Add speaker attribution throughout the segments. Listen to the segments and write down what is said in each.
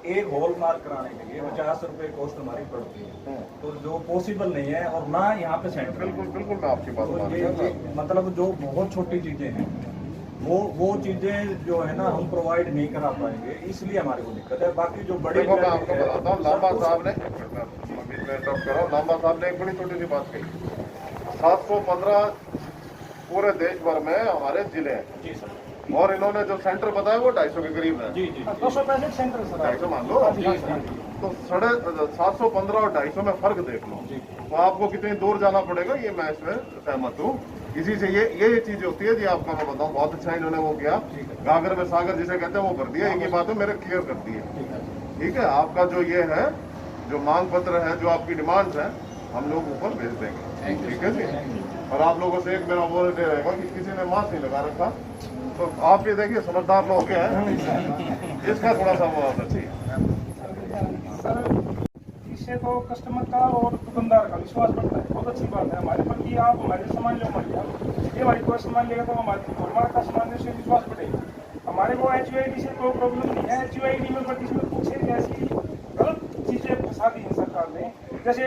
Speaker 1: एक hall mark कराने के लिए 50 रुपए कॉस्ट हमारी पड़ती है, तो जो पॉसिबल नहीं है, और ना यहाँ पे सेंटर।
Speaker 2: बिल्कुल बिल्कुल मैं आपकी बात मान
Speaker 1: ये
Speaker 2: रहा हूं।
Speaker 1: मतलब जो बहुत छोटी चीजें हैं वो चीजें जो है ना हम प्रोवाइड नहीं करा पाएंगे, इसलिए हमारे को दिक्कत है। बाकी जो बड़े
Speaker 2: देखो मैं आपको बताता हूँ, लांबा साहब ने, मैं इंटरप्ट कर रहा हूँ, लांबा साहब ने एक बड़ी छोटी सी बात कही। 715 पूरे देश भर में हमारे जिले हैं
Speaker 1: जी सर,
Speaker 2: और इन्होंने जो सेंटर बताया वो 250 के करीब है।
Speaker 1: जी जी
Speaker 3: 265 सेंटर सर,
Speaker 2: 250 मान लो, तो 715 और 250 में फर्क देख लो, तो आपको कितनी दूर जाना पड़ेगा, ये मैं इसमें सहमत हूँ। इसी से ये चीज होती है जी। आपका मैं बताऊँ, बहुत अच्छा इन्होंने वो किया, गागर में सागर जिसे कहते हैं वो कर दिया। एक ही बात है मेरे क्लियर कर दी है, ठीक है। आपका जो ये है, जो मांग पत्र है, जो आपकी डिमांड्स है, हम लोग ऊपर भेज देंगे, ठीक है जी। और आप लोगों से एक मेरा वो रहेगा कि किसी ने मास्क नहीं लगा रखा, तो आप ये देखिए समझदार लोग हैं, इसका थोड़ा सा वो चाहिए
Speaker 3: सर। इससे तो कस्टमर का और दुकानदार का विश्वास बढ़ता है, बहुत अच्छी बात है हमारे पर कि आप हमारे सामान लो, ये हमारी कोई सामान लेगा तो हमारा का सामान से विश्वास बढ़ेगा। हमारे को HUID से कोई प्रॉब्लम नहीं है। HUID में बट इसमें कुछ एक ऐसी गलत चीज़ें फंसा दी हैं सरकार ने, जैसे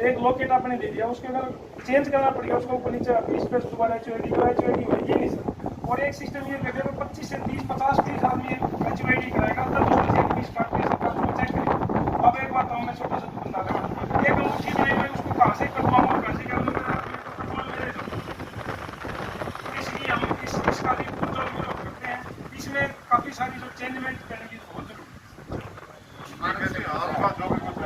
Speaker 3: एक लॉकेट आपने दे दिया, उसके अगर चेंज करना पड़ेगा, उसको ऊपर नीचे इस पर दोबारा HUID होगी नहीं सर। और एक सिस्टम ये कहते हैं 25 से 30 50 30 आदमी HUID कराएगा, तब चेक करेगा। अब एक बात तो मैं छोटा सा दुकानदार है, एक अंगूठी बनाई उसको कहाँ से कटवाऊँ और कहाँ से क्या इसलिए हम इसका भी जो करते हैं, इसमें काफ़ी सारी जो चेंजमेंट करने की बहुत जरूरत है।
Speaker 2: आपका जो भी कुछ है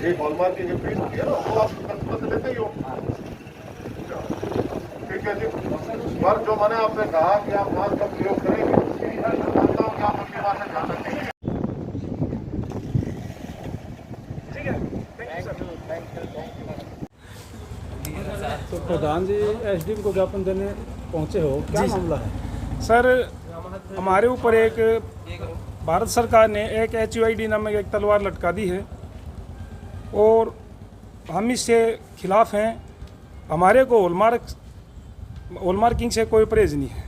Speaker 2: एक हॉलमार्क की जो फीस होती है ना, वो आप कस्टमर से लेते ही हो, ठीक है जी। पर जो मैंने आपने कहा कि आप मास्क का प्रयोग करेंगे, मैं मानता हूँ कि आप अपनी बात से ध्यान रखेंगे।
Speaker 3: ठीक है, थैंक यू।
Speaker 4: तो प्रधान जी SDM को ज्ञापन देने पहुंचे हो, क्या मामला है?
Speaker 3: सर, हमारे ऊपर एक भारत सरकार ने एक HUID नामक एक तलवार लटका दी है और हम इससे खिलाफ हैं। हमारे को हॉलमार्किंग से कोई परहेज नहीं है।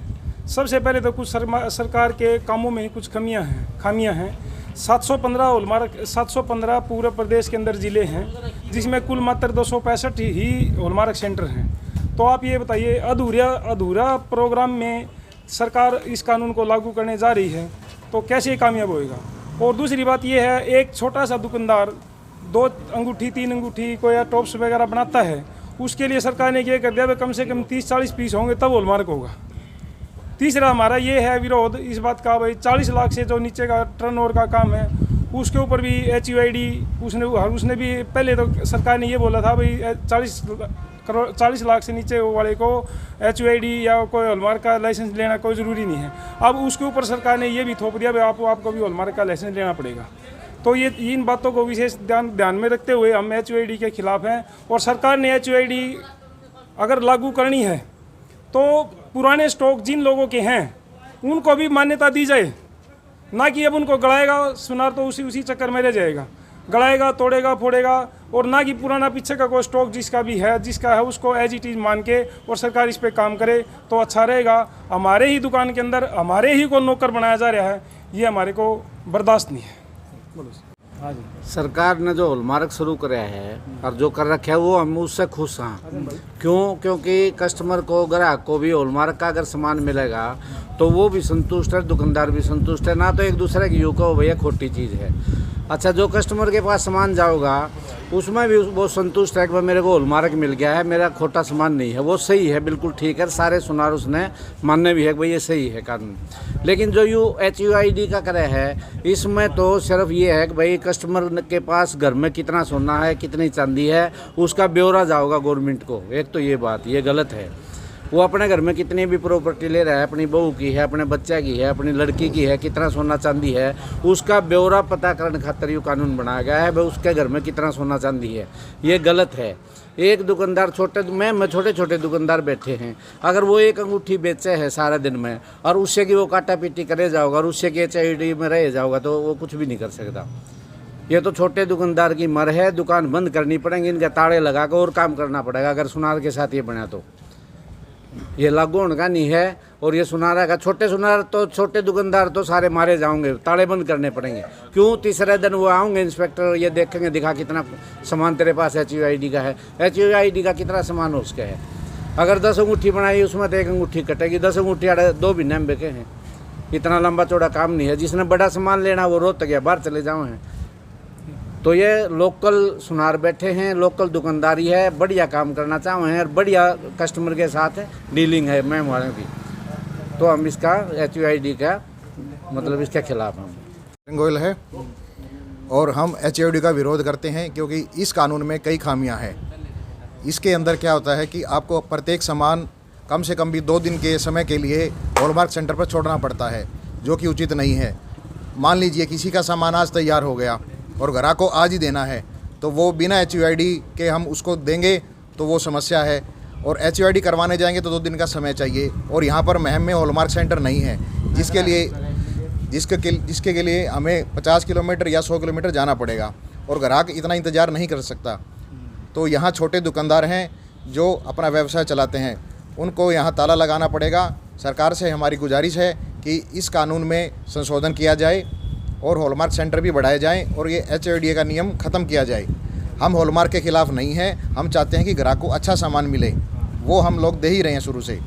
Speaker 3: सबसे पहले तो कुछ सरकार के कामों में ही कुछ खामियां हैं। 715 पूरे प्रदेश के अंदर ज़िले हैं, जिसमें कुल मात्र 265 ही हॉलमार्क सेंटर हैं। तो आप ये बताइए, अधूरा प्रोग्राम में सरकार इस कानून को लागू करने जा रही है, तो कैसे कामयाब होएगा। और दूसरी बात ये है, एक छोटा सा दुकानदार 2 अंगूठी 3 अंगूठी कोई या टॉप्स वगैरह बनाता है, उसके लिए सरकार ने ये कर दिया, कम से कम 30-40 पीस होंगे तब हॉलमार्क होगा। तीसरा हमारा ये है विरोध इस बात का, भाई 40 लाख से जो नीचे का टर्नओवर का काम है, उसके ऊपर भी HUID उसने भी पहले तो सरकार ने ये बोला था भाई 40 लाख से नीचे वाले को HUID या कोई हॉलमार्क का लाइसेंस लेना कोई ज़रूरी नहीं है। अब उसके ऊपर सरकार ने ये भी थोप दिया भाई आपको भी हॉलमार्क का लाइसेंस लेना पड़ेगा। तो ये इन बातों को विशेष ध्यान में रखते हुए हम HUID के खिलाफ हैं, और सरकार ने HUID अगर लागू करनी है तो पुराने स्टॉक जिन लोगों के हैं उनको भी मान्यता दी जाए, ना कि अब उनको गड़ाएगा सुनार तो उसी चक्कर में रह जाएगा, गड़ाएगा तोड़ेगा फोड़ेगा, और ना कि पुराना पीछे का कोई स्टॉक जिसका है उसको एज इट इज़ मान के और सरकार इस पे काम करे तो अच्छा रहेगा। हमारे ही दुकान के अंदर हमारे ही को नौकर बनाया जा रहा है, ये हमारे को बर्दाश्त नहीं है। बोलो। हाँ जी,
Speaker 5: सरकार ने जो हॉलमार्क शुरू कराया है और जो कर रखा है वो हम उससे खुश हैं। क्यों? क्योंकि कस्टमर को, ग्राहक को भी हॉलमार्क का अगर सामान मिलेगा तो वो भी संतुष्ट है, दुकानदार भी संतुष्ट है, ना तो एक दूसरे की यूँ को भैया खोटी चीज़ है। अच्छा, जो कस्टमर के पास सामान जाओगा उसमें भी वो संतुष्ट है कि भाई मेरे को हॉलमार्क मिल गया है, मेरा खोटा सामान नहीं है, वो सही है, बिल्कुल ठीक है। सारे सुनार उसने मानने भी है कि भाई ये सही है कानून। लेकिन जो HUID का करे है, इसमें तो सिर्फ ये है कि भाई कस्टमर के पास घर में कितना सोना है, कितनी चांदी है, उसका ब्यौरा जाओगा गवर्नमेंट को। एक तो ये बात ये गलत है। वो अपने घर में कितनी भी प्रॉपर्टी ले रहा है, अपनी बहू की है, अपने बच्चे की है, अपनी लड़की की है, कितना सोना चांदी है, उसका ब्यौरा पता करने खातिर ये कानून बनाया गया है। भाई उसके घर में कितना सोना चांदी है, ये गलत है। एक दुकानदार छोटे छोटे दुकानदार बैठे हैं, अगर वो एक अंगूठी बेचे है सारे दिन में और उससे कि वो काटा पीटी करे जाओगा और उससे कि HUID में रह जाओगा तो वो कुछ भी नहीं कर सकता। ये तो छोटे दुकानदार की मर है, दुकान बंद करनी पड़ेगी, इनके ताड़े लगा कर और काम करना पड़ेगा अगर सुनार के साथ ये बना तो। ये लागू होने का नहीं है। और ये सुनारा का छोटे दुकानदार तो सारे मारे जाओगे, ताले बंद करने पड़ेंगे। क्यों? तीसरे दिन वो आएंगे इंस्पेक्टर, ये देखेंगे, दिखा कितना सामान तेरे पास HUID का है, HUID का कितना सामान उसका है। अगर 10 अंगूठी बनाई उसमें तो 1 अंगूठी कटेगी, 10 अंगूठी 2 महीने में बिके हैं। इतना लंबा चौड़ा काम नहीं है। जिसने बड़ा सामान लेना वो रोज तक या बाहर चले जाओ हैं। तो ये लोकल सुनार बैठे हैं, लोकल दुकानदारी है, बढ़िया काम करना चाहते हैं और बढ़िया कस्टमर के साथ डीलिंग है मैम वाले की। तो हम इसका HUID का मतलब इसके खिलाफ हम
Speaker 6: गोयल है और हम HUID का विरोध करते हैं क्योंकि इस कानून में कई खामियां हैं। इसके अंदर क्या होता है कि आपको प्रत्येक सामान कम से कम भी 2 दिन के समय के लिए हॉलमार्क सेंटर पर छोड़ना पड़ता है, जो कि उचित नहीं है। मान लीजिए किसी का सामान आज तैयार हो गया और ग्राहक को आज ही देना है, तो वो बिना HUID के हम उसको देंगे तो वो समस्या है। और HUID करवाने जाएंगे तो 2 दिन का समय चाहिए और यहाँ पर महम में हॉलमार्क सेंटर नहीं है, जिसके लिए हमें 50 किलोमीटर या 100 किलोमीटर जाना पड़ेगा और ग्राहक इतना इंतज़ार नहीं कर सकता। तो यहाँ छोटे दुकानदार हैं जो अपना व्यवसाय चलाते हैं, उनको यहाँ ताला लगाना पड़ेगा। सरकार से हमारी गुजारिश है कि इस कानून में संशोधन किया जाए और हॉलमार्क सेंटर भी बढ़ाए जाएं और ये HUID का नियम ख़त्म किया जाए। हम हॉलमार्क के खिलाफ़ नहीं हैं, हम चाहते हैं कि ग्राहक को अच्छा सामान मिले, वो हम लोग दे ही रहे हैं शुरू से।